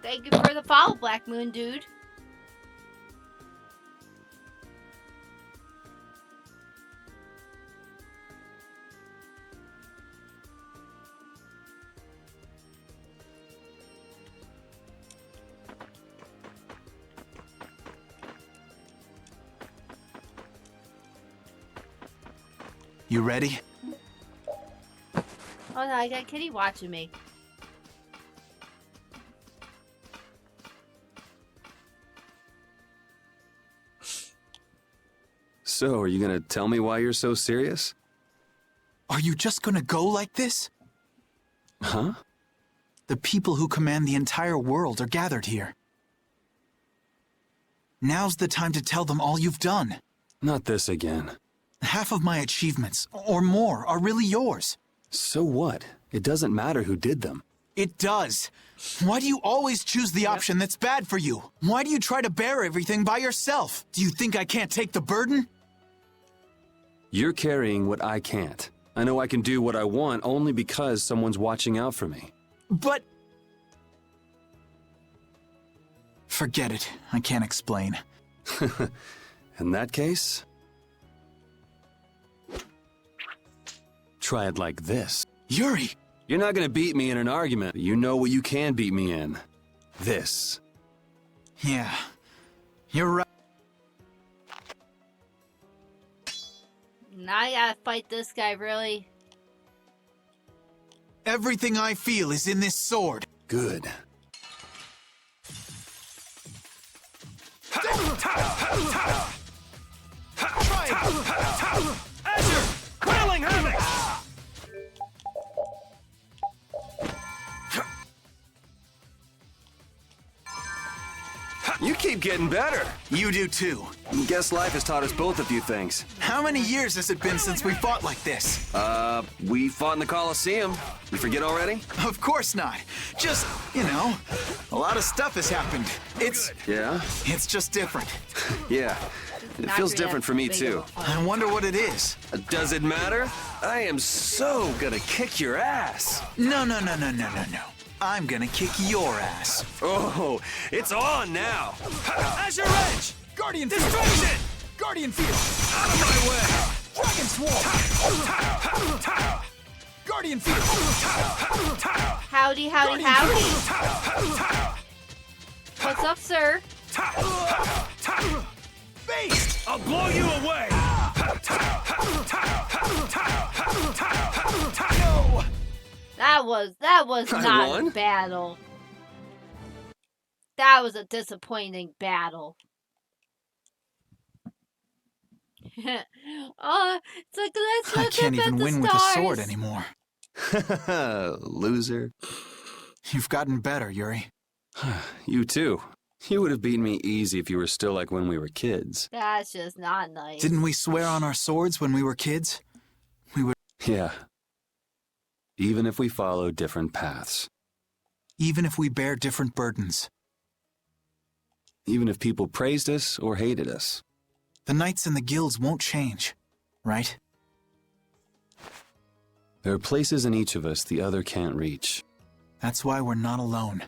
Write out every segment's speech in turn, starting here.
Thank you for the follow, Black Moon dude. You ready? Oh no, I got Kitty watching me. So, are you gonna tell me why you're so serious? Are you just gonna go like this? Huh? The people who command the entire world are gathered here. Now's the time to tell them all you've done. Not this again. Half of my achievements, or more, are really yours. So what? It doesn't matter who did them. It does. Why do you always choose the option that's bad for you? Why do you try to bear everything by yourself? Do you think I can't take the burden? You're carrying what I can't. I know I can do what I want only because someone's watching out for me. But... Forget it. I can't explain. In that case... try it like this. Yuri! You're not gonna beat me in an argument. You know what you can beat me in. This. Yeah. You're right. Now I gotta fight this guy, really? Everything I feel is in this sword. Good. Azure! Quelling Havoc! You keep getting better. You do too. Guess life has taught us both a few things. How many years has it been since we fought like this? We fought in the Colosseum. You forget already? Of course not. Just, you know, a lot of stuff has happened. Yeah? It's just different. Yeah. It Not feels really different for me, too. I wonder what it is. Does it matter? I am so gonna kick your ass. No. I'm gonna kick your ass. Oh, it's on now. Azure Edge! Guardian Destruction! Field! Guardian Field! Out of my way! Dragon Swarm! Guardian Field! Howdy. What's up, sir? Beast! I'll blow you away! No! That was I not won? a battle. That was a disappointing battle. Oh, it's like let's I look can't up at even the win with a stars. sword anymore. Loser. You've gotten better, Yuri. You too. You would have beaten me easy if you were still like when we were kids. That's just not nice. Didn't we swear on our swords when we were kids? We would... Yeah. Even if we follow different paths. Even if we bear different burdens. Even if people praised us or hated us. The knights and the guilds won't change, right? There are places in each of us the other can't reach. That's why we're not alone.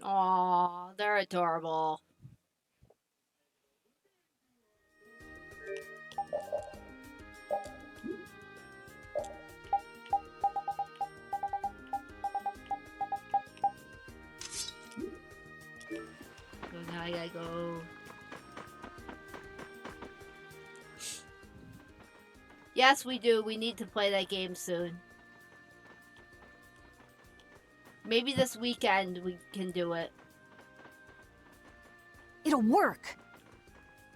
Aw, they're adorable. So now I gotta go. Yes, we do. We need to play that game soon. Maybe this weekend we can do it. It'll work.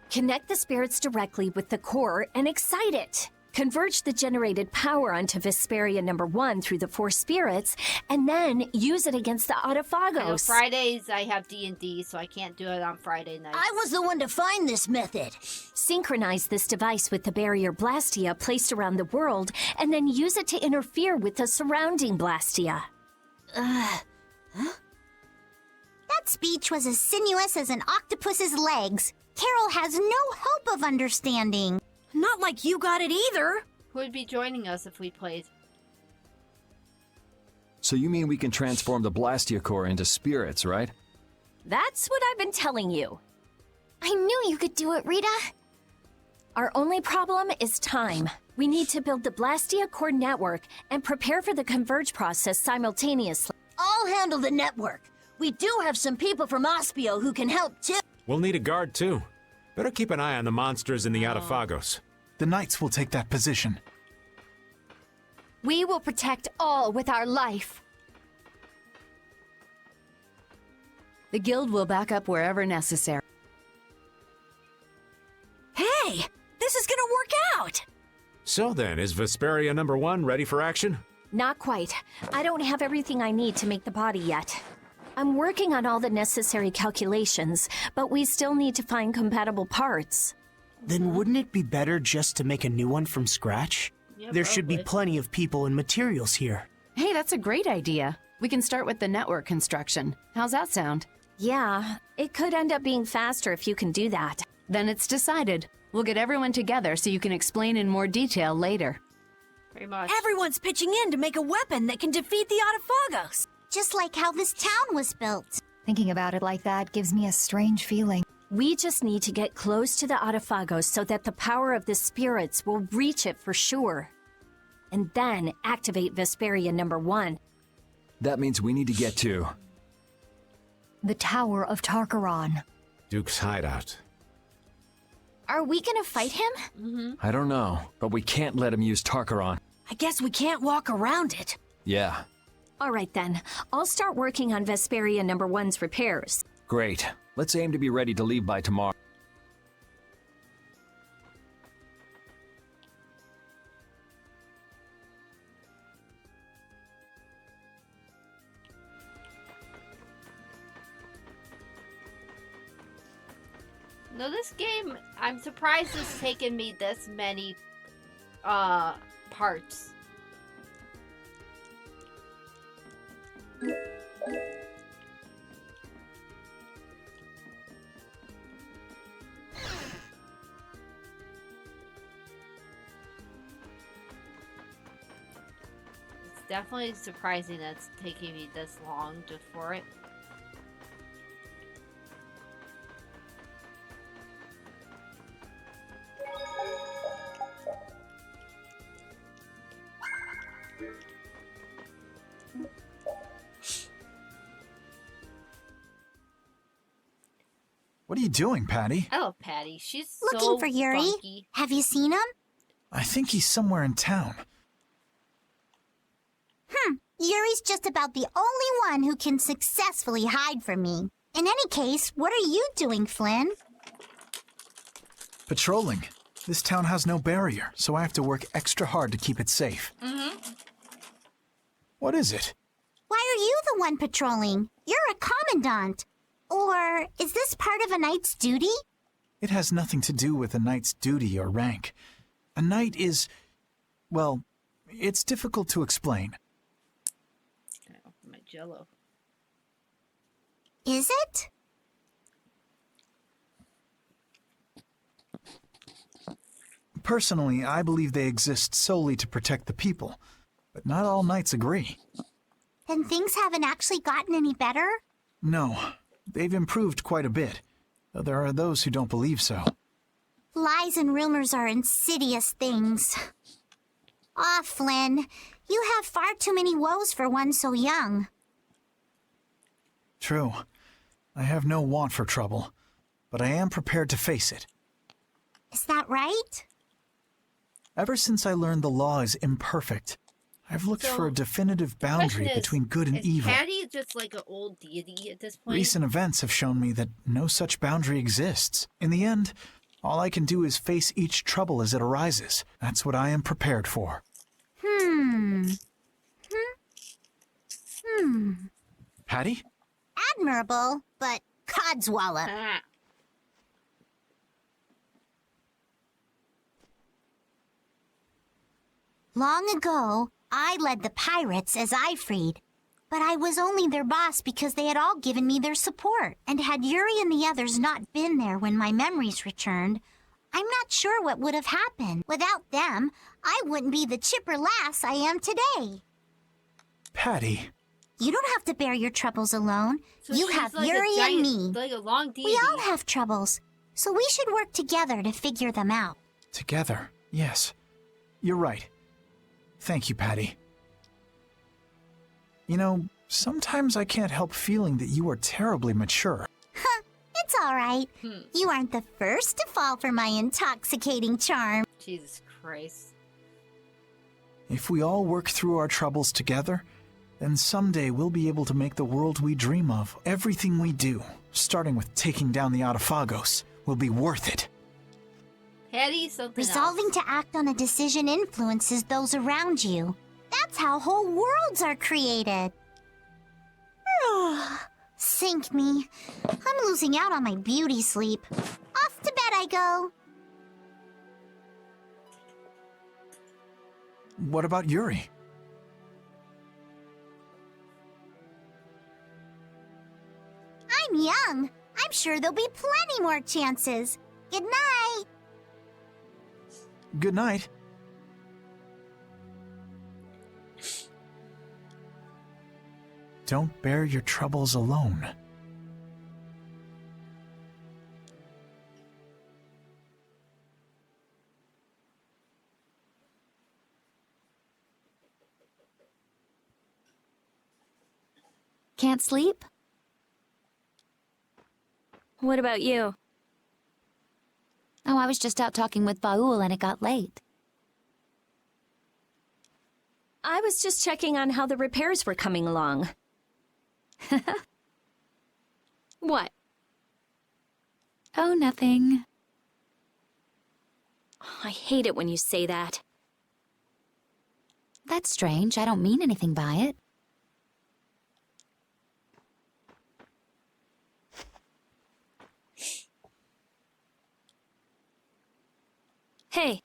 Connect the spirits directly with the core and excite it. Converge the generated power onto Vesperia #1 through the 4 spirits, and then use it against the I know Autophagos. Fridays I have D&D, so I can't do it on Friday nights. I was the one to find this method. Synchronize this device with the barrier Blastia placed around the world, and then use it to interfere with the surrounding Blastia. That speech was as sinuous as an octopus's legs. Carol has no hope of understanding. Not like you got it either. Who would be joining us if we played? So you mean we can transform the Blastia core into spirits, right? That's what I've been telling you. I knew you could do it, Rita. Our only problem is time. We need to build the Blastia core network and prepare for the converge process simultaneously. I'll handle the network. We do have some people from Ospio who can help too. We'll need a guard, too. Better keep an eye on the monsters in the Autophagos. The Knights will take that position. We will protect all with our life. The guild will back up wherever necessary. Hey, this is gonna work out! So then, is Vesperia number 1 ready for action? Not quite. I don't have everything I need to make the body yet. I'm working on all the necessary calculations, but we still need to find compatible parts. Then wouldn't it be better just to make a new one from scratch? Yeah, There should be probably. plenty of people and materials here. Hey, that's a great idea. We can start with the network construction. How's that sound? Yeah, it could end up being faster if you can do that. Then it's decided. We'll get everyone together so you can explain in more detail later. Pretty much. Everyone's pitching in to make a weapon that can defeat the Autophagos. Just like how this town was built. Thinking about it like that gives me a strange feeling. We just need to get close to the Autophagos so that the power of the spirits will reach it for sure. And then activate Vesperia number 1. That means we need to get to... The Tower of Tarkaron. Duke's hideout. Are we gonna fight him? I don't know, but we can't let him use Tarkaron. I guess we can't walk around it. Yeah, All right then, I'll start working on Vesperia number 1's repairs. great. Let's aim to be ready to leave by tomorrow. No, this game, I'm surprised it's taken me this many parts. It's definitely surprising that it's taking me this long just for it. What are you doing, Patty? Oh, Patty, she's Looking so for Yuri. funky. Have you seen him? I think he's somewhere in town. Yuri's just about the only one who can successfully hide from me. In any case, what are you doing, Flynn? Patrolling. This town has no barrier, so I have to work extra hard to keep it safe. What is it? Why are you the one patrolling? You're a commandant. Or is this part of a knight's duty? It has nothing to do with a knight's duty or rank. A knight is... well, it's difficult to explain. Can I open my Jello? Is it? Personally, I believe they exist solely to protect the people, but not all knights agree. Then things haven't actually gotten any better? No, they've improved quite a bit, though there are those who don't believe so. Lies and rumors are insidious things. Ah, Flynn, you have far too many woes for one so young. True. I have no want for trouble, but I am prepared to face it. Is that right? Ever since I learned the law is imperfect, I've looked So, for a definitive Question boundary is, between good and is evil. Patty just like an old deity at this point? Recent events have shown me that no such boundary exists. In the end, all I can do is face each trouble as it arises. That's what I am prepared for. Patty? Admirable, but codswallop. Ah. Long ago, I led the pirates as I freed. But I was only their boss because they had all given me their support. And had Yuri and the others not been there when my memories returned, I'm not sure what would have happened. Without them, I wouldn't be the chipper lass I am today. Patty. You don't have to bear your troubles alone. So You she's have like a Yuri giant, and me. like a long deity. We all have troubles, so we should work together to figure them out. Together, yes. You're right. Thank you, Patty. You know, sometimes I can't help feeling that you are terribly mature. It's all right. You aren't the first to fall for my intoxicating charm. Jesus Christ. If we all work through our troubles together, then someday we'll be able to make the world we dream of. Everything we do, starting with taking down the Autophagos, will be worth it. Patty, something Resolving else. to act on a decision influences those around you. That's how whole worlds are created. Sink me. I'm losing out on my beauty sleep. Off to bed I go. What about Yuri? I'm young. I'm sure there'll be plenty more chances. Good night. Good night. Don't bear your troubles alone. Can't sleep? What about you? Oh, I was just out talking with Baul and it got late. I was just checking on how the repairs were coming along. What? Oh, nothing. I hate it when you say that. That's strange. I don't mean anything by it. Hey,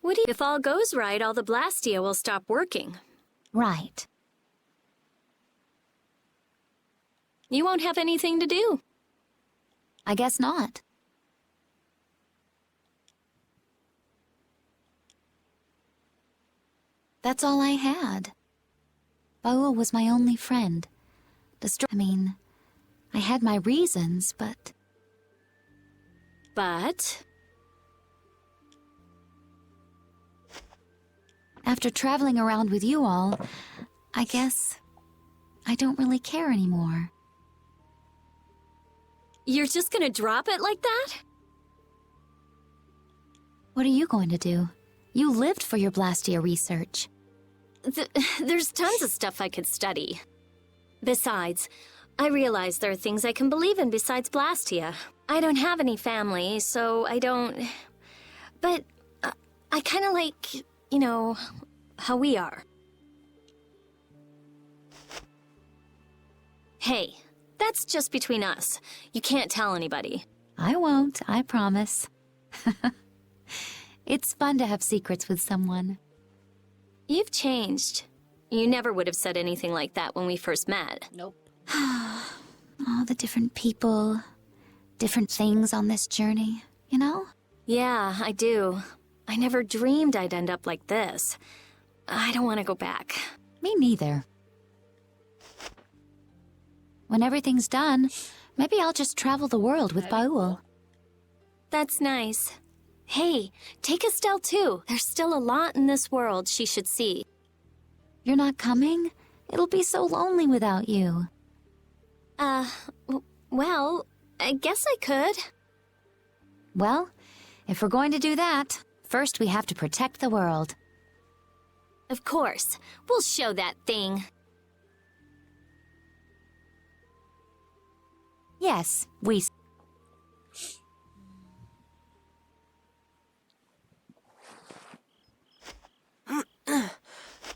what do you... If all goes right, all the Blastia will stop working. Right. You won't have anything to do. I guess not. That's all I had. Baul was my only friend. I mean, I had my reasons, but... But... After traveling around with you all, I guess I don't really care anymore. You're just gonna drop it like that? What are you going to do? You lived for your Blastia research. There's tons of stuff I could study. Besides, I realize there are things I can believe in besides Blastia. I don't have any family, so I don't... But I kind of like, you know, how we are. Hey, that's just between us. You can't tell anybody. I won't, I promise. It's fun to have secrets with someone. You've changed. You never would have said anything like that when we first met. Nope. All the different people, different things on this journey, you know? Yeah, I do. I never dreamed I'd end up like this. I don't want to go back. Me neither. When everything's done, maybe I'll just travel the world with Baul. That's nice. Hey, take Estelle too. There's still a lot in this world she should see. You're not coming? It'll be so lonely without you. Well, I guess I could. Well, if we're going to do that, first we have to protect the world. Of course. We'll show that thing. Yes, we...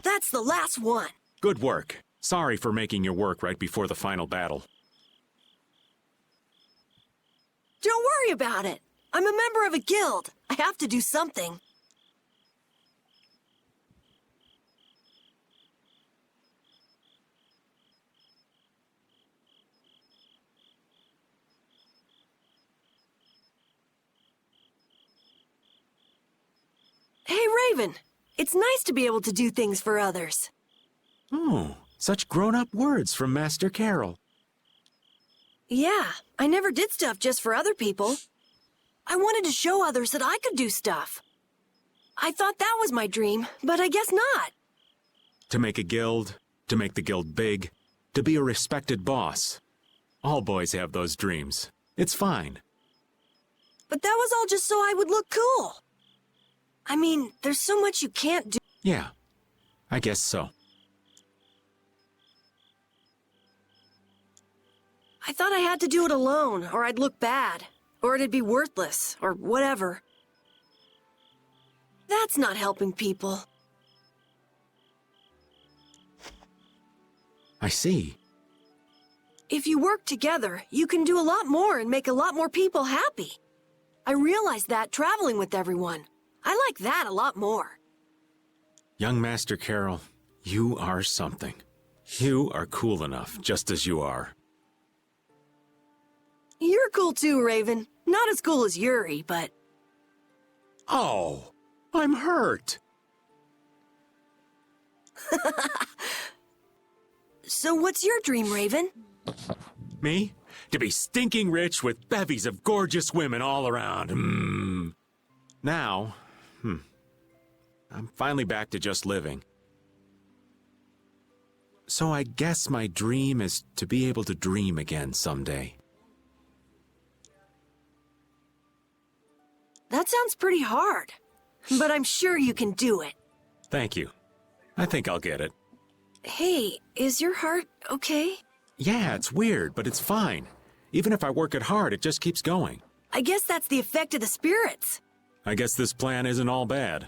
That's the last one. Good work. Sorry for making your work right before the final battle. Don't worry about it. I'm a member of a guild. I have to do something. Raven. It's nice to be able to do things for others. Oh, such grown-up words from Master Carol. Yeah, I never did stuff just for other people. I wanted to show others that I could do stuff. I thought that was my dream, but I guess not. To make a guild, to make the guild big, to be a respected boss. All boys have those dreams. It's fine. But that was all just so I would look cool. I mean, there's so much you can't do. Yeah, I guess so. I thought I had to do it alone, or I'd look bad, or it'd be worthless, or whatever. That's not helping people. I see. If you work together, you can do a lot more and make a lot more people happy. I realized that traveling with everyone. I like that a lot more. Young Master Carol, you are something. You are cool enough, just as you are. You're cool too, Raven. Not as cool as Yuri, but... Oh, I'm hurt. So what's your dream, Raven? Me? To be stinking rich with bevies of gorgeous women all around. Now, I'm finally back to just living. So I guess my dream is to be able to dream again someday. That sounds pretty hard, but I'm sure you can do it. Thank you. I think I'll get it. Hey, is your heart okay? Yeah, it's weird, but it's fine. Even if I work it hard, it just keeps going. I guess that's the effect of the spirits. I guess this plan isn't all bad.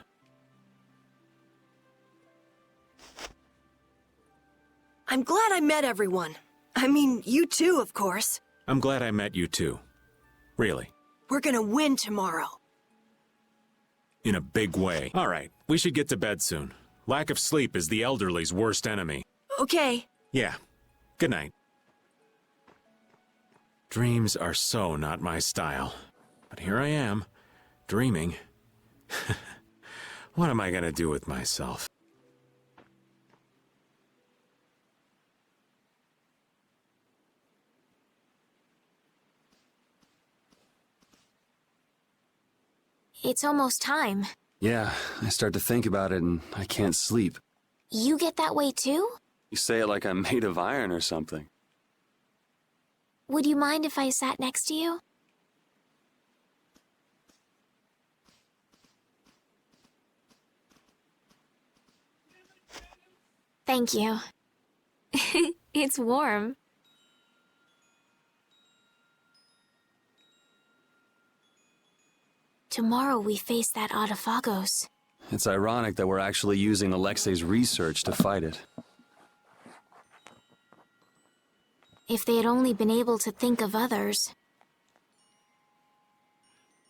I'm glad I met everyone. I mean, you too, of course. I'm glad I met you too. Really. We're gonna win tomorrow. In a big way. All right, we should get to bed soon. Lack of sleep is the elderly's worst enemy. Okay. Yeah. Good night. Dreams are so not my style. But here I am, dreaming. What am I gonna do with myself? It's almost time. Yeah, I start to think about it and I can't sleep. You get that way too? You say it like I'm made of iron or something. Would you mind if I sat next to you? Thank you. It's warm. Tomorrow we face that Autophagos. It's ironic that we're actually using Alexei's research to fight it. If they had only been able to think of others.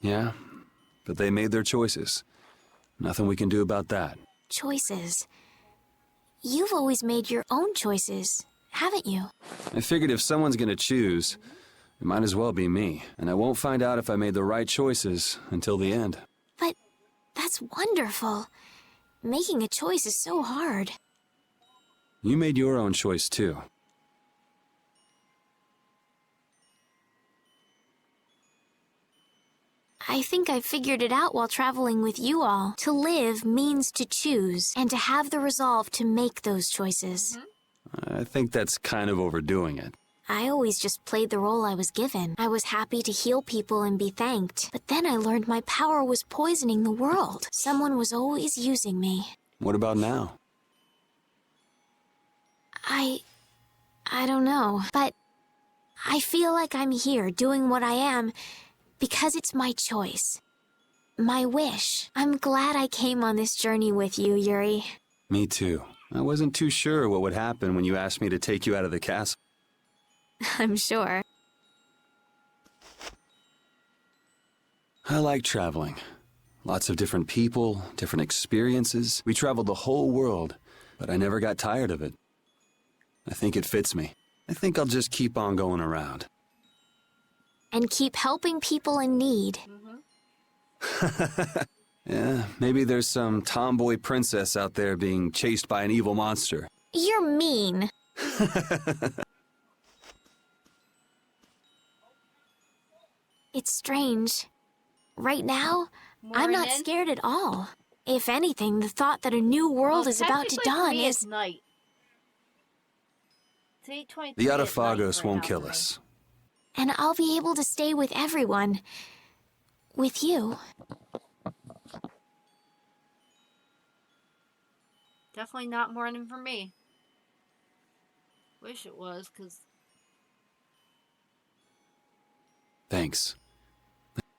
Yeah, but they made their choices. Nothing we can do about that. Choices. You've always made your own choices, haven't you? I figured if someone's gonna choose, it might as well be me. And I won't find out if I made the right choices until the end. But that's wonderful. Making a choice is so hard. You made your own choice too. I think I figured it out while traveling with you all. To live means to choose, and to have the resolve to make those choices. I think that's kind of overdoing it. I always just played the role I was given. I was happy to heal people and be thanked. But then I learned my power was poisoning the world. Someone was always using me. What about now? I don't know, but I feel like I'm here doing what I am because it's my choice. My wish. I'm glad I came on this journey with you, Yuri. Me too. I wasn't too sure what would happen when you asked me to take you out of the castle. I'm sure. I like traveling. Lots of different people, different experiences. We traveled the whole world, but I never got tired of it. I think it fits me. I think I'll just keep on going around. And keep helping people in need. Yeah, maybe there's some tomboy princess out there being chased by an evil monster. You're mean. It's strange. Right now, I'm not Morning. scared at all. If anything, the thought that a new world is about to technically for dawn me, is... it's night. It's 8:23 The at night Autophagos right won't now kill for me. us. And I'll be able to stay with everyone. With you. Definitely not morning for me. Wish it was, because Thanks.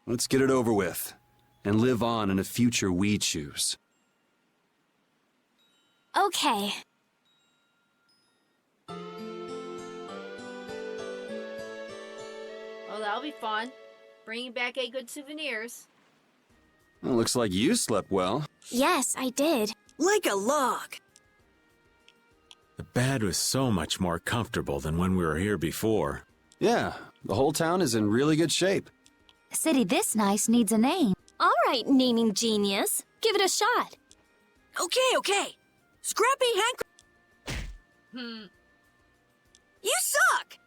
Let's get it over with and live on in a future we choose. Okay. oh, that'll be fun. Bringing back a good souvenirs. Well, looks like you slept well. Yes, I did. Like a log. The bed was so much more comfortable than when we were here before. Yeah, the whole town is in really good shape. A city this nice needs a name. All right, naming genius. Give it a shot. Okay. Scrappy You suck!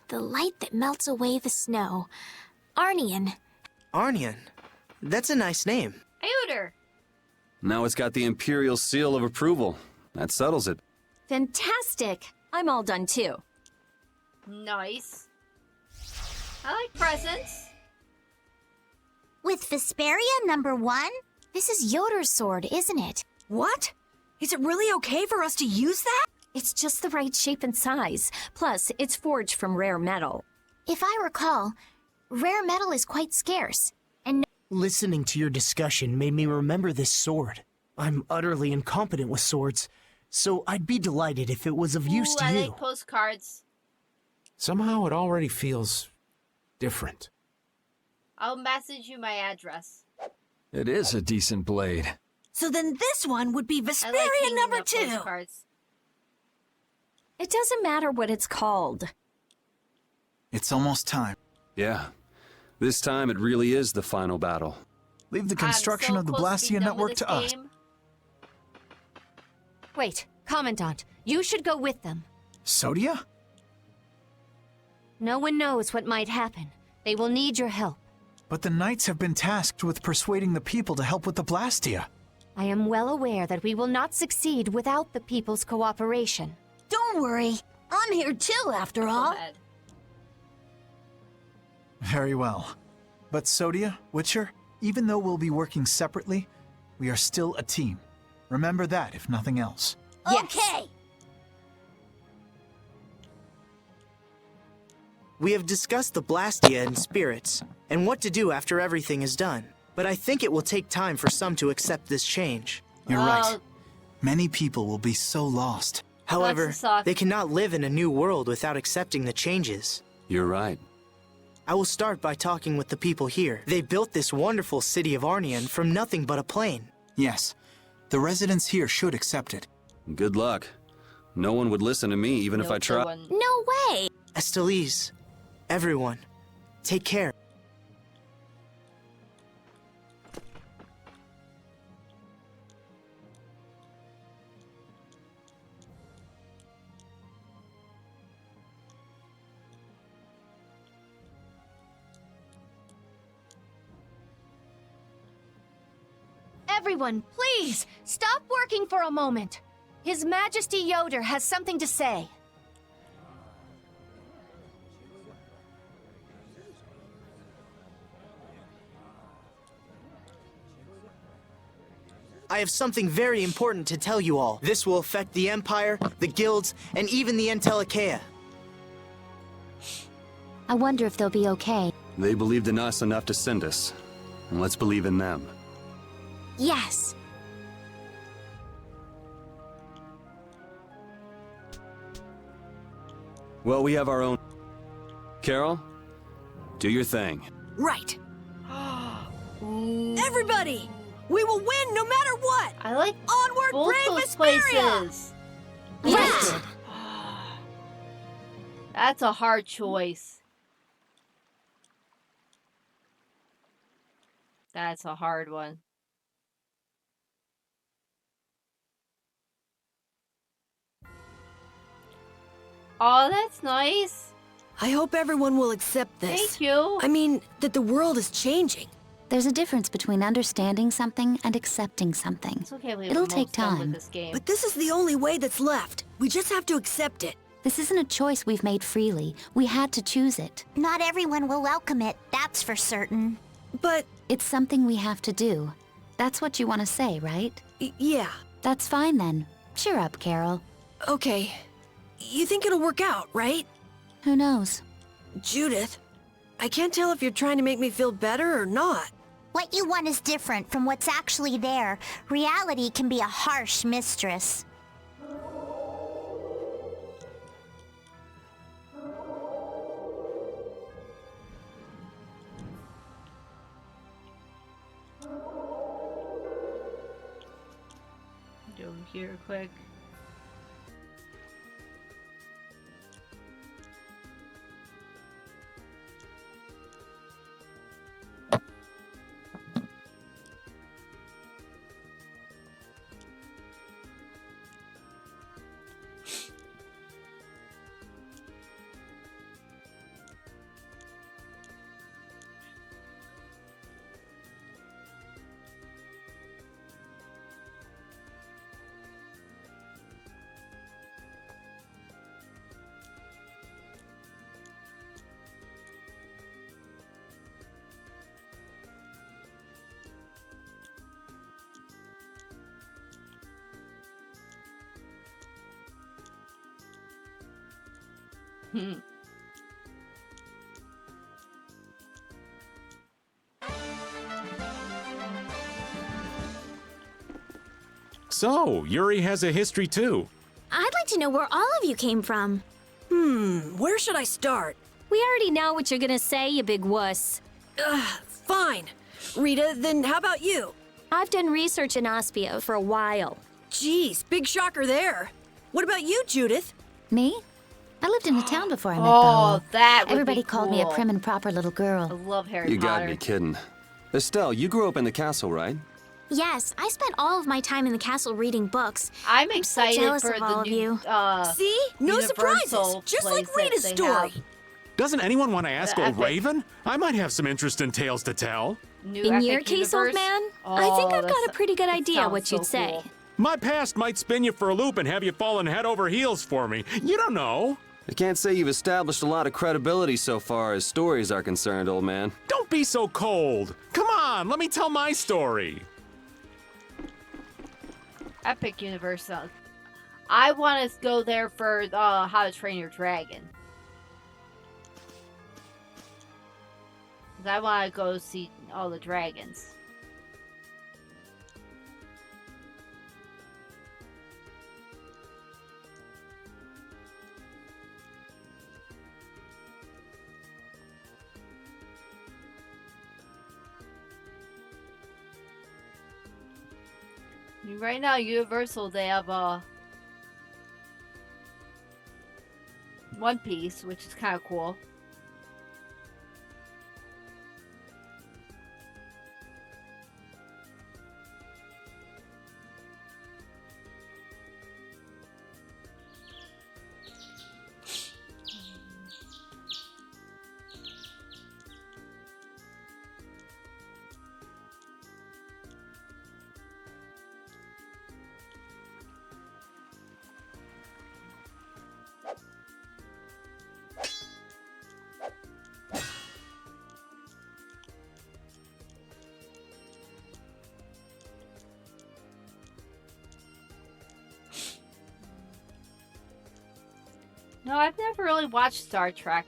The light that melts away the snow. Arnian. Arnian. That's a nice name. Iuder! Now it's got the Imperial seal of approval. That settles it. Fantastic. I'm all done too. Nice. I like presents. With Vesperia #1? This is Yoder's sword, isn't it? What? Is it really okay for us to use that? It's just the right shape and size. Plus, it's forged from rare metal. If I recall, rare metal is quite scarce. And Listening to your discussion made me remember this sword. I'm utterly incompetent with swords, so I'd be delighted if it was of use Ooh, to I you. like postcards. Somehow it already feels different. I'll message you my address. It is a decent blade. So then this one would be I like Vesperia hanging number up 2. postcards. It doesn't matter what it's called. It's almost time. Yeah. This time it really is the final battle. Leave the I'm construction so of the close to being Blastia done with network this to us. game. Wait, Commandant, you should go with them. Sodia? No one knows what might happen. They will need your help. But the Knights have been tasked with persuading the people to help with the Blastia. I am well aware that we will not succeed without the people's cooperation. Don't worry. I'm here too, after all. Go ahead. Very well. But Sodia, Witcher, even though we'll be working separately, we are still a team. Remember that, if nothing else. Okay. We have discussed the Blastia and spirits, and what to do after everything is done. But I think it will take time for some to accept this change. You're Well, right. Many people will be so lost. However, suck. they cannot live in a new world without accepting the changes. You're right. I will start by talking with the people here. They built this wonderful city of Arnian from nothing but a plain. Yes, the residents here should accept it. Good luck. No one would listen to me even if I no tried. one- no way! Estelise, everyone, take care. Everyone, please, stop working for a moment. His Majesty Yoder has something to say. I have something very important to tell you all. This will affect the Empire, the guilds, and even the Entelecheia. I wonder if they'll be okay. They believed in us enough to send us. And let's believe in them. Yes. Well, we have our own... Carol, do your thing. Right. Everybody, we will win no matter what. I like Onward, both brave those Vesperia! places. Yes. That's a hard choice. That's a hard one. Oh, that's nice. I hope everyone will accept this. Thank you. I mean, that the world is changing. There's a difference between understanding something and accepting something. It's okay, It'll take time. this game. But this is the only way that's left. We just have to accept it. This isn't a choice we've made freely. We had to choose it. Not everyone will welcome it, that's for certain. But It's something we have to do. That's what you want to say, right? yeah. That's fine then. Cheer up, Carol. Okay. You think it'll work out, right? Who knows? Judith, I can't tell if you're trying to make me feel better or not. What you want is different from what's actually there. Reality can be a harsh mistress. Go over here quick. So, Yuri has a history too. I'd like to know where all of you came from. Where should I start? We already know what you're gonna say, you big wuss. Fine. Rita, then how about you? I've done research in Aspia for a while. Jeez, big shocker there. What about you, Judith? Me? I lived in a town before I met Oh, Boa. that would Everybody be called me a cool. prim and proper little I girl. love Harry You Potter. gotta be kidding. Estelle, you grew up in the castle, right? Yes, I spent all of my time in the castle reading books. I'm so excited jealous for of the all of new you. See? No surprises. Universal Just like place that Rita's they story. have. Doesn't anyone want to ask The old epic. Raven? I might have some interesting tales to tell. New In epic your case, old universe? man, Oh, I think I've got that's- a pretty good that idea sounds what so you'd say. cool. My past might spin you for a loop and have you falling head over heels for me. You don't know. I can't say you've established a lot of credibility so far as stories are concerned, old man. Don't be so cold. Come on, let me tell my story. Epic universe. I want to go there for How to Train Your Dragon. 'Cause I want to go see all the dragons. I mean, right now, Universal, they have One Piece, which is kind of cool. No, I've never really watched Star Trek.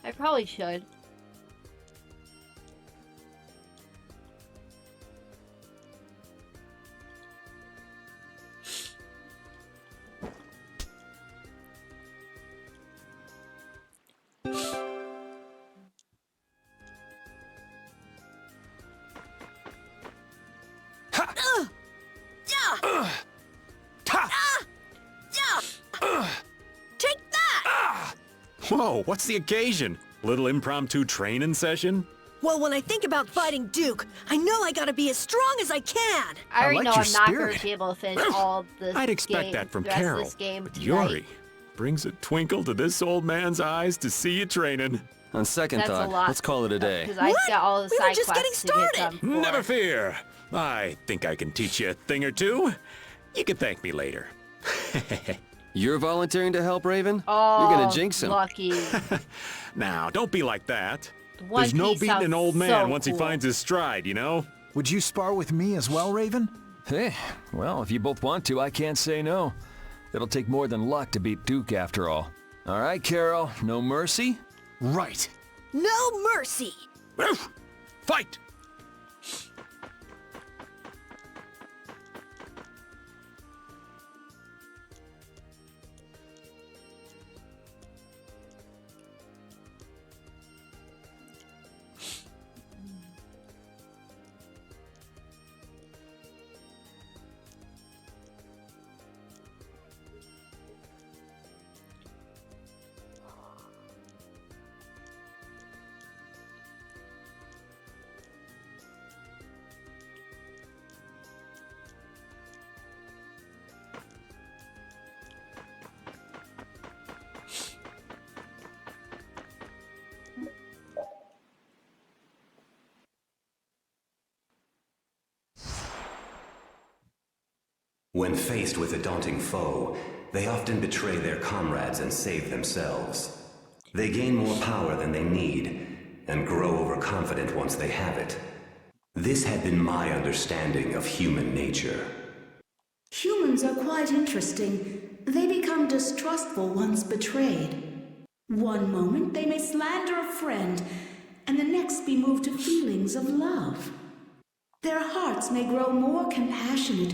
I probably should. Take that! Whoa, what's the occasion? Little impromptu training session? Well, when I think about fighting Duke, I know I gotta be as strong as I can. I already like know your I'm not going spirit. to be able to finish all this I'd expect game, that from the rest of Carol. this game But tonight. Yuri brings a twinkle to this old man's eyes to see you training. On second That's a thought, lot. let's call it a day. Because I What? got all the We were side just getting quests to get done started. for. Never fear. I think I can teach you a thing or two. You can thank me later. You're volunteering to help, Raven? Oh, You're gonna jinx him. lucky. Now, don't be like that. One There's no Piece beating an sounds old man so once he cool. finds his stride, you know? Would you spar with me as well, Raven? Hey, well, if you both want to, I can't say no. It'll take more than luck to beat Duke after all. All right, Carol, no mercy? Right. No mercy! Fight! When faced with a daunting foe, they often betray their comrades and save themselves. They gain more power than they need, and grow overconfident once they have it. This had been my understanding of human nature. Humans are quite interesting. They become distrustful once betrayed. One moment they may slander a friend, and the next be moved to feelings of love. Their hearts may grow more compassionate,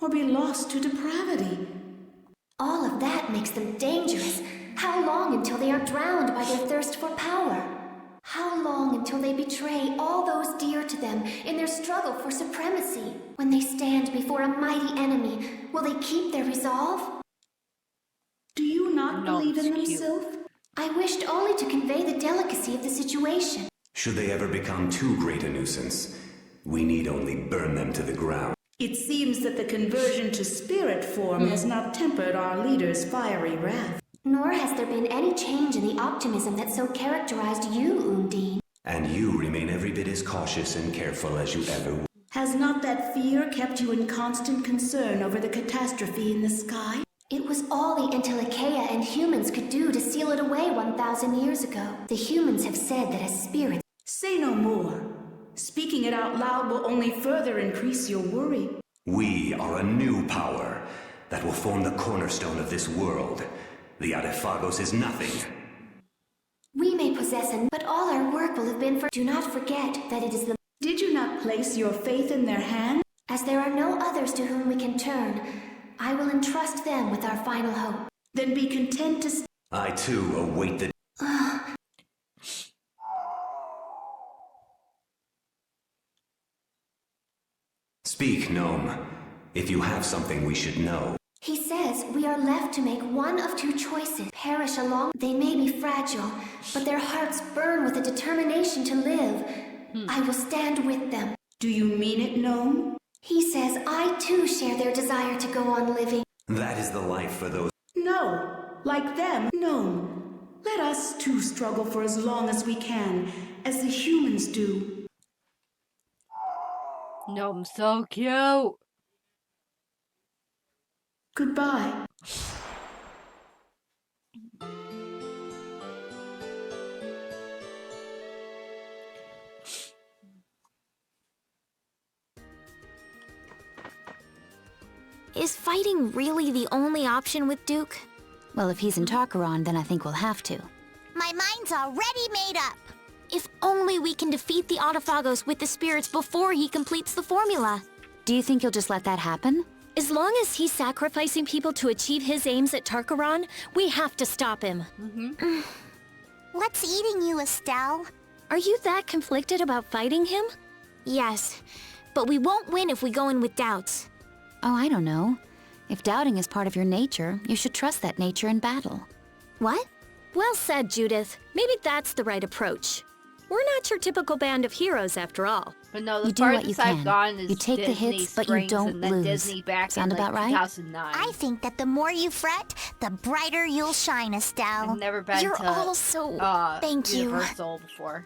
or be lost to depravity. All of that makes them dangerous. How long until they are drowned by their thirst for power? How long until they betray all those dear to them in their struggle for supremacy? When they stand before a mighty enemy, will they keep their resolve? Do you not believe in them, Sylph? I wished only to convey the delicacy of the situation. Should they ever become too great a nuisance, we need only burn them to the ground. It seems that the conversion to spirit form has not tempered our leader's fiery wrath. Nor has there been any change in the optimism that so characterized you, Undine. And you remain every bit as cautious and careful as you ever were. Has not that fear kept you in constant concern over the catastrophe in the sky? It was all the Entelecheia and humans could do to seal it away 1,000 years ago. The humans have said that as spirits... Say no more. Speaking it out loud will only further increase your worry. We are a new power that will form the cornerstone of this world. The Arephagos is nothing. We may possess an, but all our work will have been for... Do not forget that it is the... Did you not place your faith in their hand? As there are no others to whom we can turn, I will entrust them with our final hope. Then be content to... I too await the... Speak, Gnome. If you have something we should know. He says we are left to make one of two choices. Perish along. They may be fragile, but their hearts burn with a determination to live. I will stand with them. Do you mean it, Gnome? He says I too share their desire to go on living. That is the life for those... No. Like them, Gnome. Let us too struggle for as long as we can, as the humans do. Gnome's so cute. Goodbye. Is fighting really the only option with Duke? Well, if he's in Tarkaron, then I think we'll have to. My mind's already made up. If only we can defeat the Arephagos with the spirits before he completes the formula. Do you think you'll just let that happen? As long as he's sacrificing people to achieve his aims at Tarkaron, we have to stop him. What's eating you, Estelle? Are you that conflicted about fighting him? Yes, but we won't win if we go in with doubts. Oh, I don't know. If doubting is part of your nature, you should trust that nature in battle. What? Well said, Judith. Maybe that's the right approach. We're not your typical band of heroes after all. But no, the You do what you farthest I've can. gone is You take the Disney hits, but you Springs don't and then lose. Disney back Sound in like about right? 2009. I think that the more you fret, the brighter you'll shine, Estelle. I've never been You're to all so... Thank you. Universal before.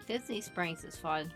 Disney Springs is fun.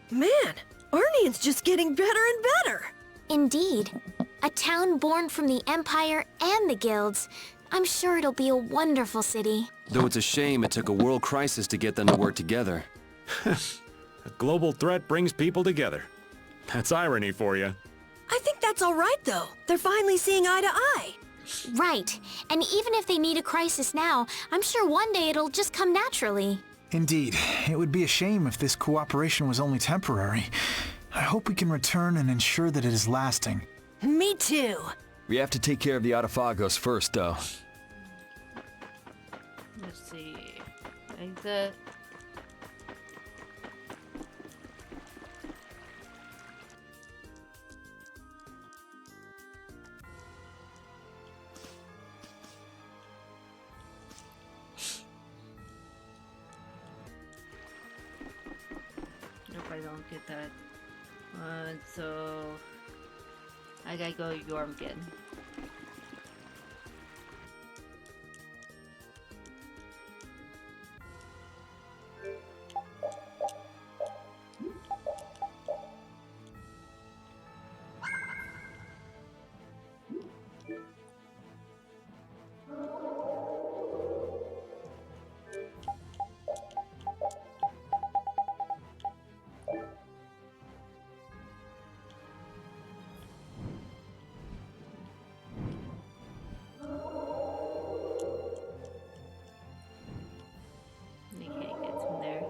Man, Arnian's just getting better and better. Indeed. A town born from the Empire and the guilds. I'm sure it'll be a wonderful city. Though it's a shame it took a world crisis to get them to work together. A global threat brings people together. That's irony for you. I think that's all right, though. They're finally seeing eye to eye. Right. And even if they need a crisis now, I'm sure one day it'll just come naturally. Indeed, it would be a shame if this cooperation was only temporary. I hope we can return and ensure that it is lasting. Me too. We have to take care of the Autophagos first, though. Let's see. Exit. Nope, I don't get that. So I gotta go Yormgard. You can't get from there.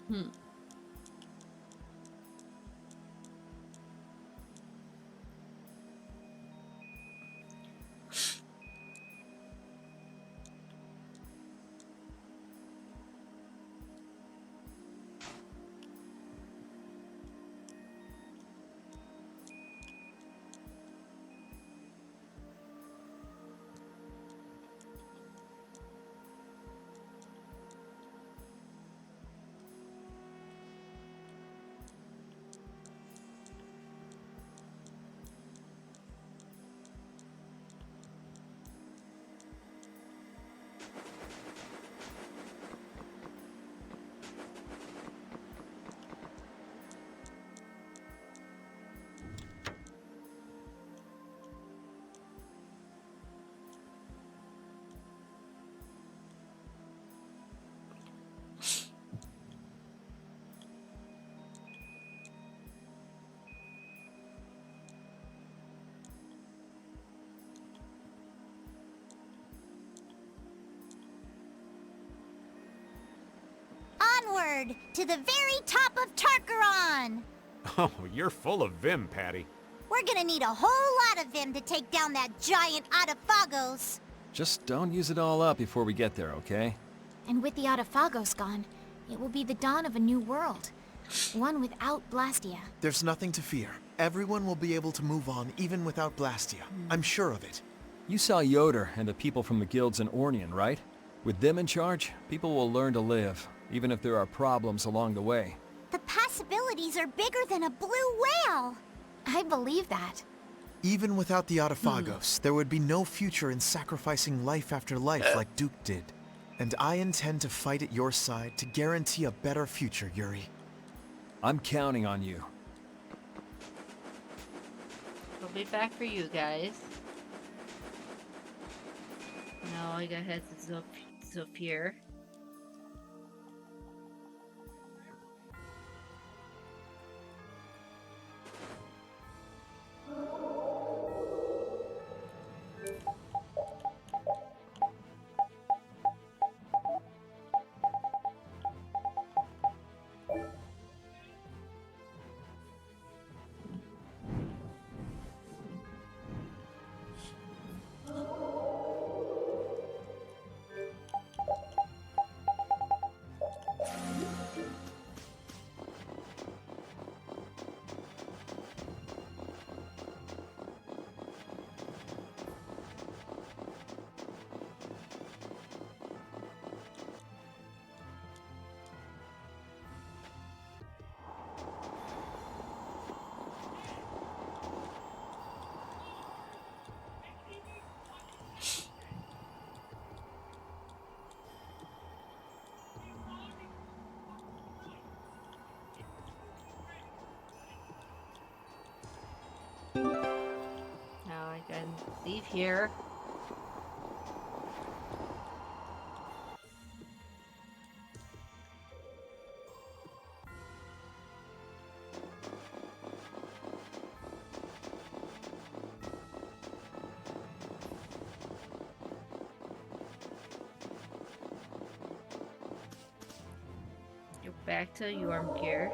Hmm. Onward to the very top of Tarkaron! Oh, you're full of vim, Patty. We're gonna need a whole lot of them to take down that giant Autophagos. Just don't use it all up before we get there, okay? And with the Autophagos gone, it will be the dawn of a new world. One without Blastia. There's nothing to fear. Everyone will be able to move on even without Blastia. I'm sure of it. You saw Yoder and the people from the guilds in Ornian, right? With them in charge, people will learn to live, even if there are problems along the way. The possibilities are bigger than a blue whale. I believe that. Even without the Autophagos, there would be no future in sacrificing life after life like Duke did. And I intend to fight at your side to guarantee a better future, Yuri. I'm counting on you. We'll be back for you guys. Now I gotta head to Zofir. Now I can leave here. Go back to Yormgear.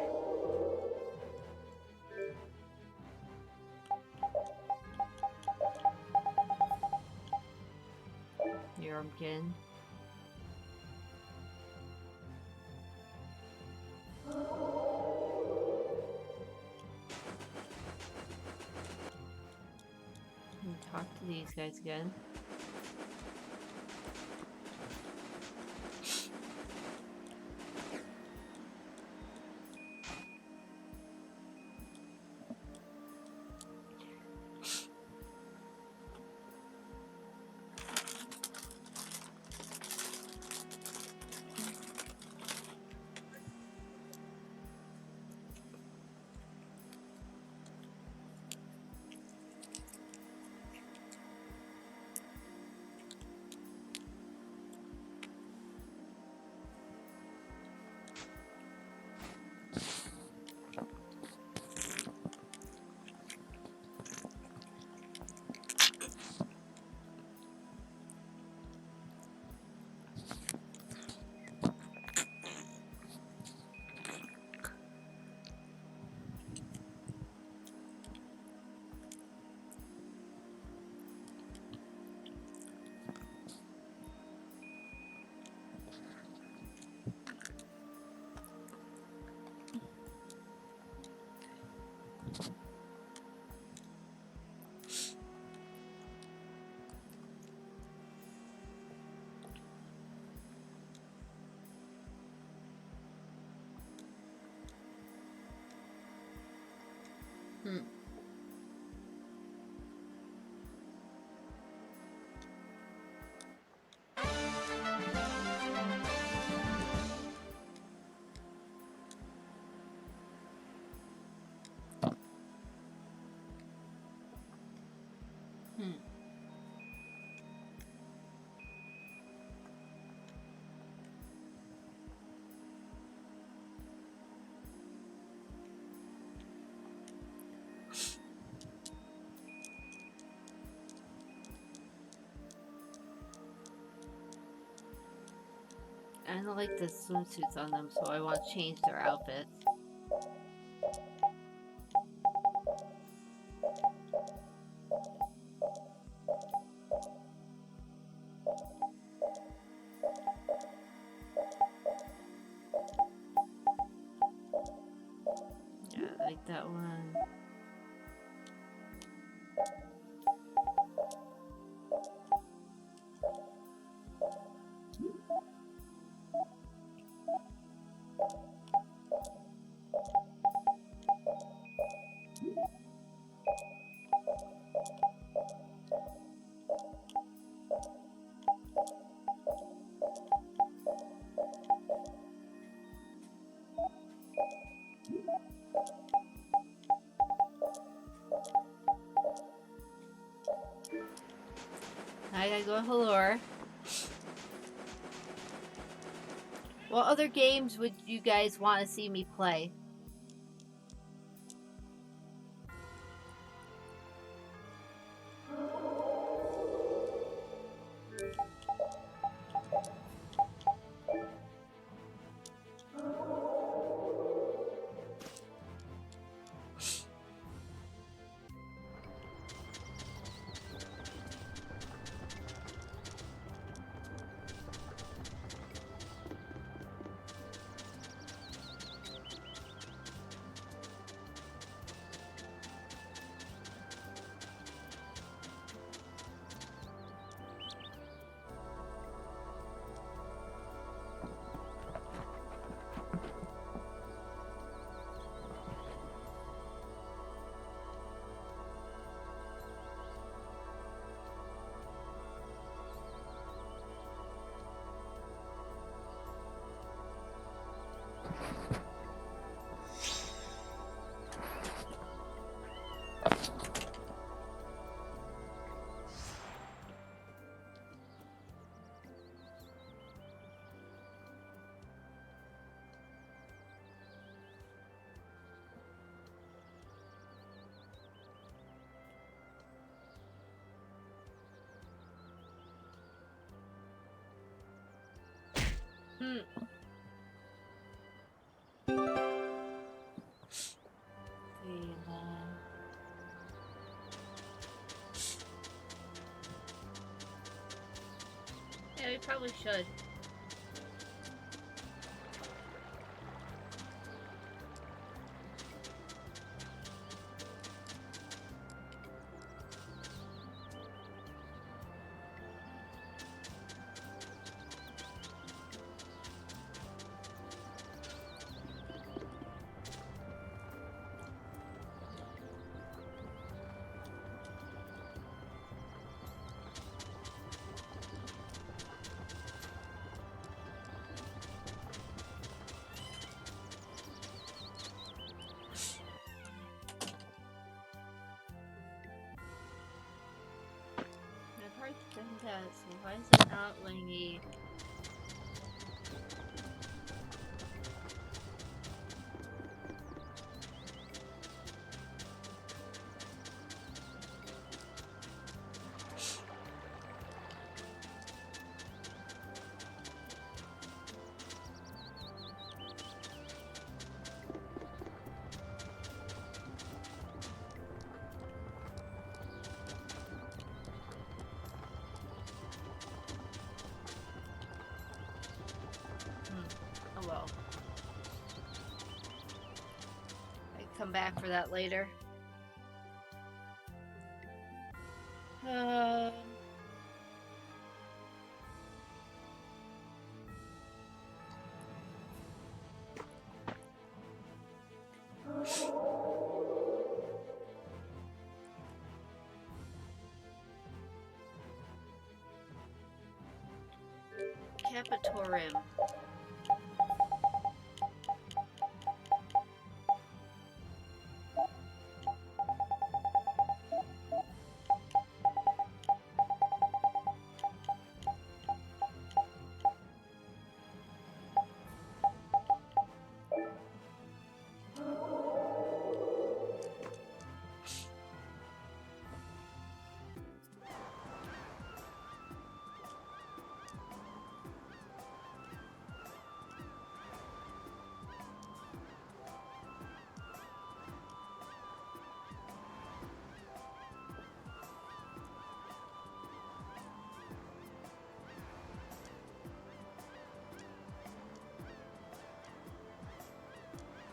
Yormkin. And talk to these guys again. Hmm. Hmm. I don't like the swimsuits on them, so I want to change their outfits. Yeah, I like that one. I gotta go to Halor. What other games would you guys want to see me play? Hmm. Yeah, we probably should. I've already done that, so why is it not letting me? Oh well. I can come back for that later. Capitorim.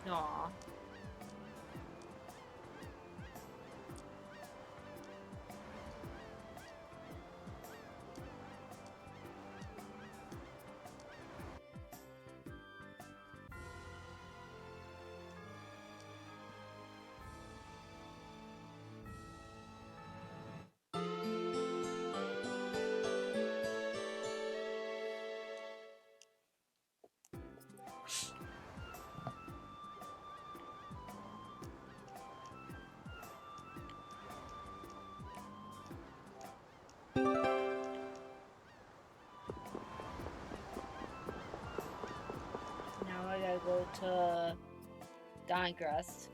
Aw. Now I gotta go to Dongrest.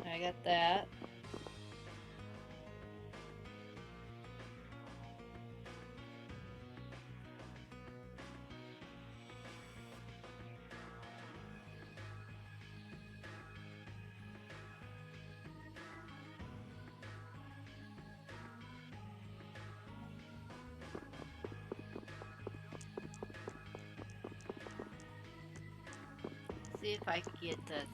I got that. See if I can get this.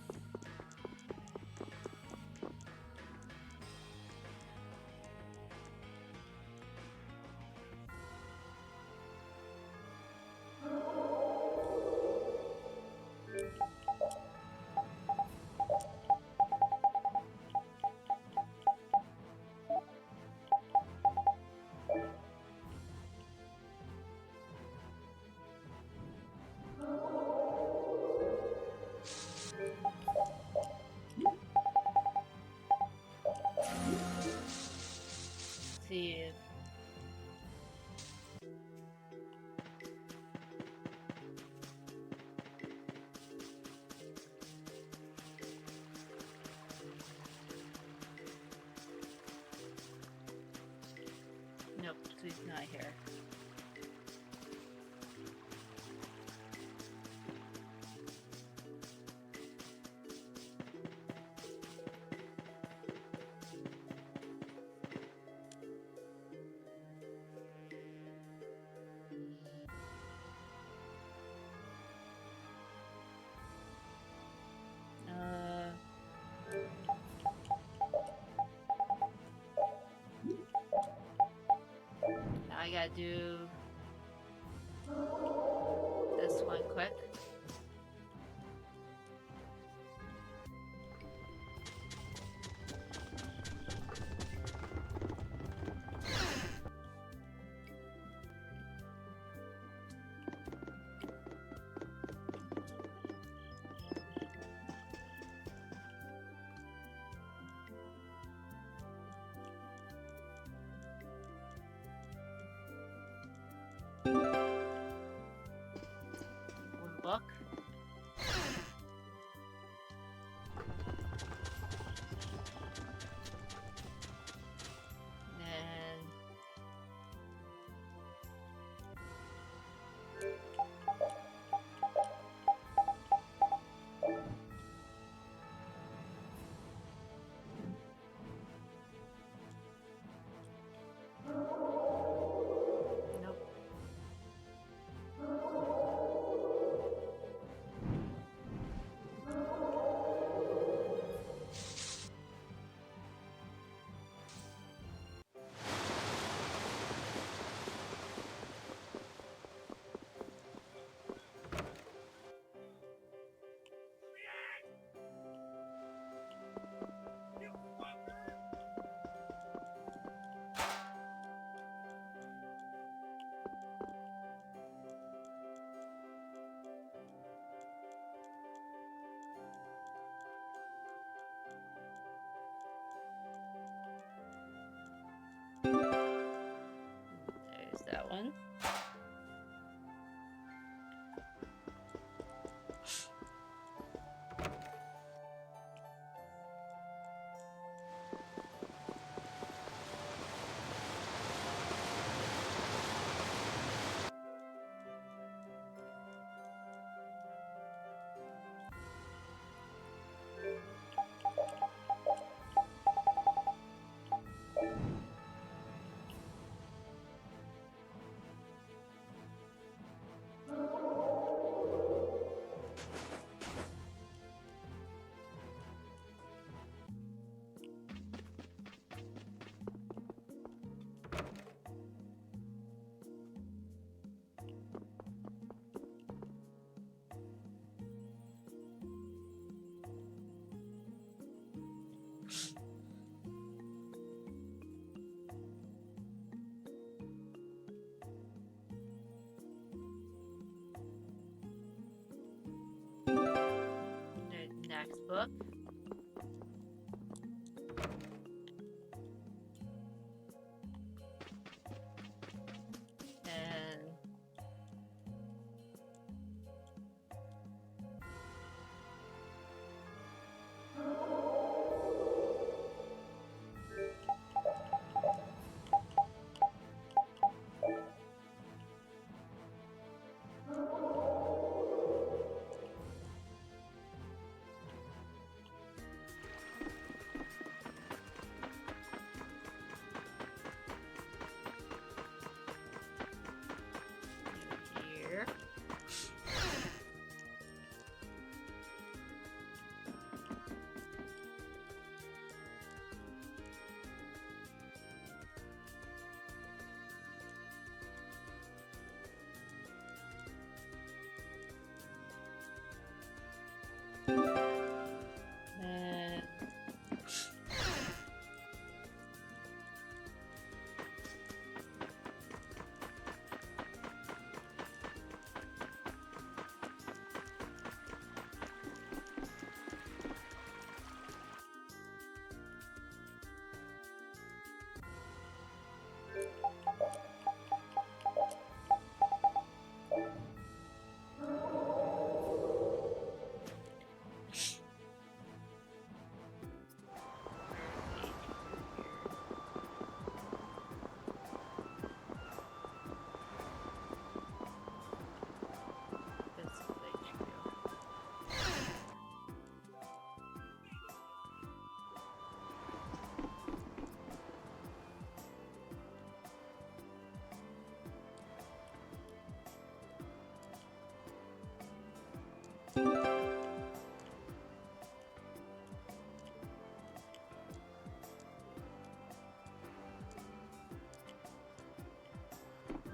See if nope, he's not here. I gotta do this one quick. One book. And nope. book. And here. And that's what they do.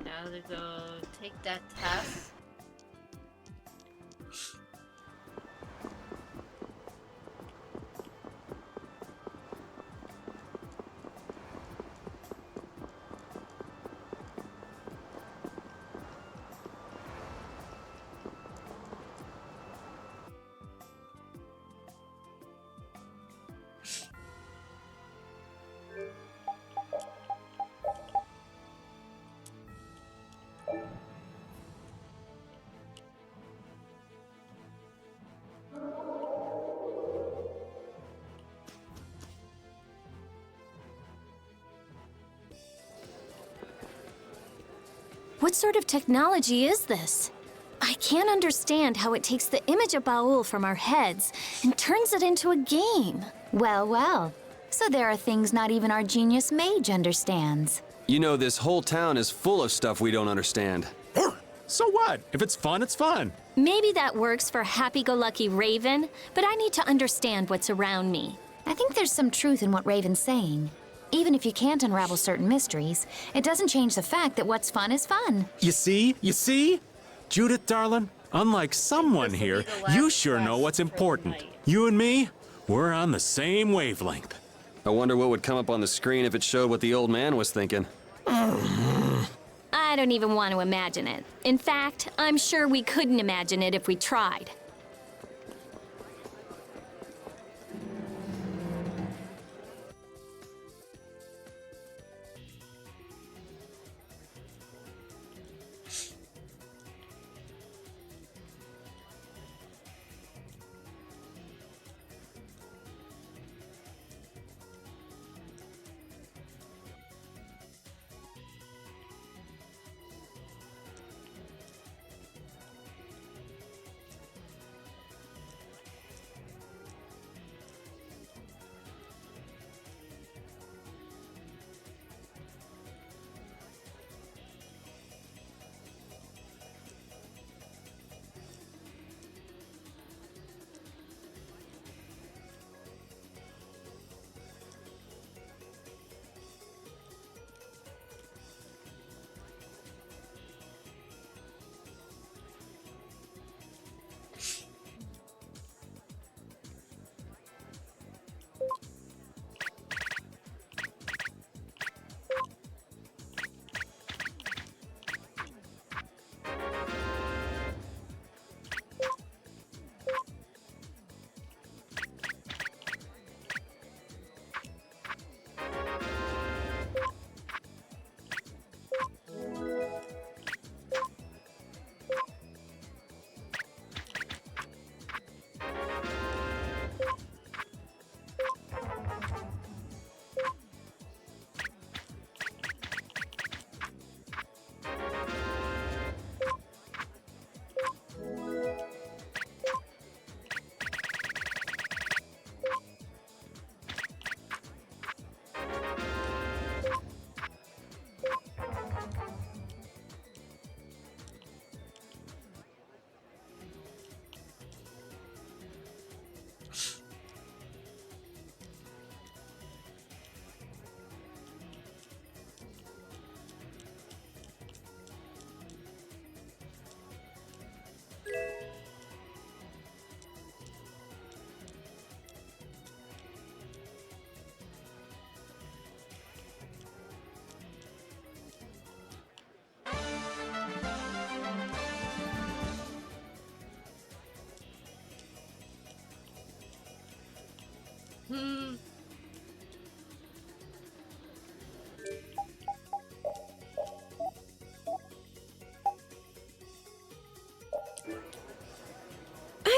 Now to go take that test. What sort of technology is this? I can't understand how it takes the image of Baul from our heads and turns it into a game. Well, well. So there are things not even our genius mage understands. You know, this whole town is full of stuff we don't understand. So what? If it's fun, it's fun. Maybe that works for happy-go-lucky Raven, but I need to understand what's around me. I think there's some truth in what Raven's saying. Even if you can't unravel certain mysteries, it doesn't change the fact that what's fun is fun. You see? You see? Judith, darling, unlike someone here, you sure know what's important. You and me, we're on the same wavelength. I wonder what would come up on the screen if it showed what the old man was thinking. I don't even want to imagine it. In fact, I'm sure we couldn't imagine it if we tried.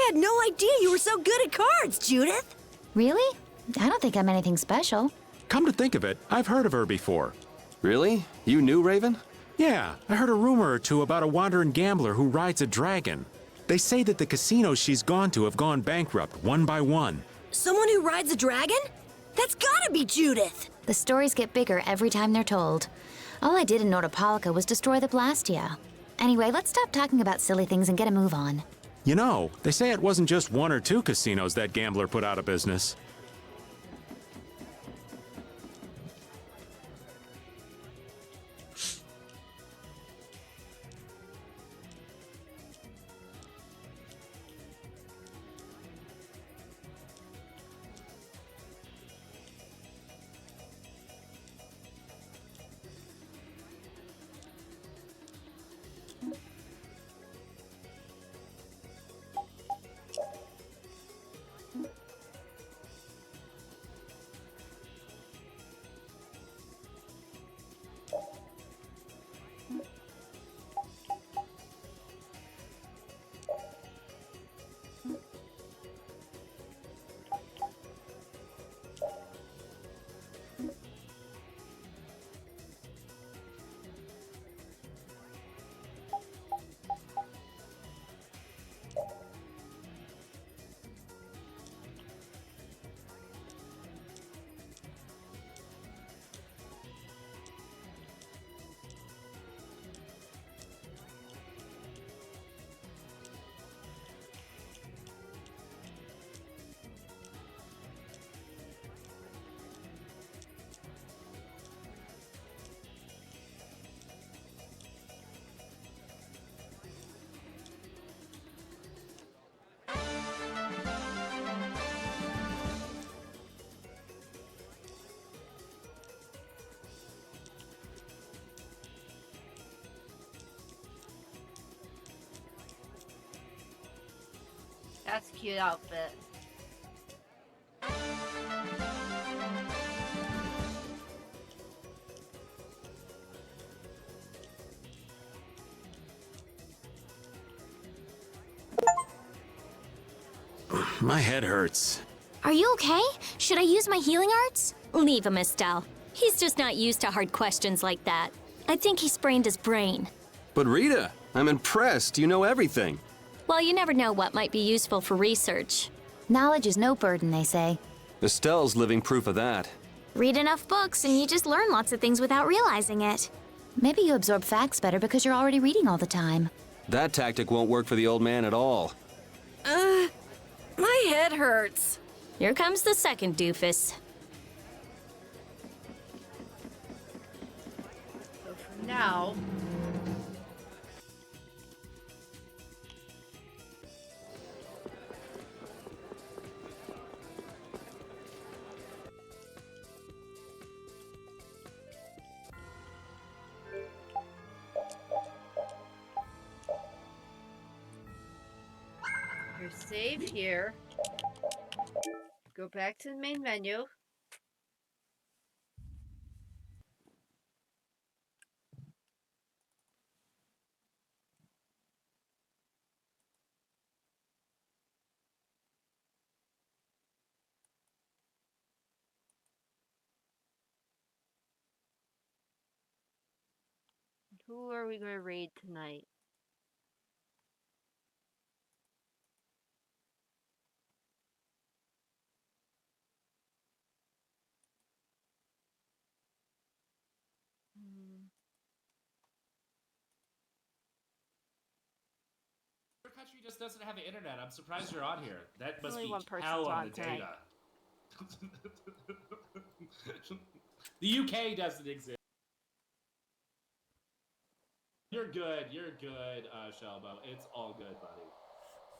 had no idea you were so good at cards, Judith. Really? I don't think I'm anything special. Come to think of it, I've heard of her before. Really? You knew Raven? Yeah, I heard a rumor or two about a wandering gambler who rides a dragon. They say that the casinos she's gone to have gone bankrupt one by one. Someone who rides a dragon? That's gotta be Judith. The stories get bigger every time they're told. All I did in Nordopolica was destroy the Blastia. Anyway, let's stop talking about silly things and get a move on. You know, they say it wasn't just 1 or 2 casinos that gambler put out of business. That's a cute outfit. My head hurts. Are you okay? Should I use my healing arts? Leave him, Estelle. He's just not used to hard questions like that. I think he sprained his brain. But Rita, I'm impressed. You know everything. Well, you never know what might be useful for research. Knowledge is no burden, they say. Estelle's living proof of that. Read enough books and you just learn lots of things without realizing it. Maybe you absorb facts better because you're already reading all the time. That tactic won't work for the old man at all. My head hurts. Here comes the second doofus. So for now... You're saved here. Go back to the main menu. Who are we going to raid tonight? Your country just doesn't have the internet. I'm surprised you're on here. That must Only be one person's hell on on the tonight. data. The UK doesn't exist. You're good, Shelbo. It's all good, buddy.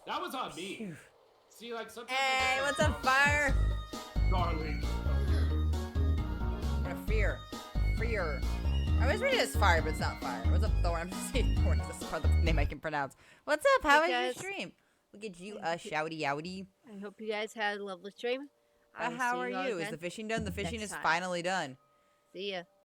That was on me. See, like sometimes. Hey, what's up, Fire? Darling. What a fear. Freer. I always read it as Fire, but it's not Fire. What's up, Thorn? I'm just saying Thorn. This is probably the name I can pronounce. What's up? How was your stream? Look at you, shouty yowdy. I hope you guys had a lovely stream. How are you? Is the fishing done? The fishing is finally done. See ya.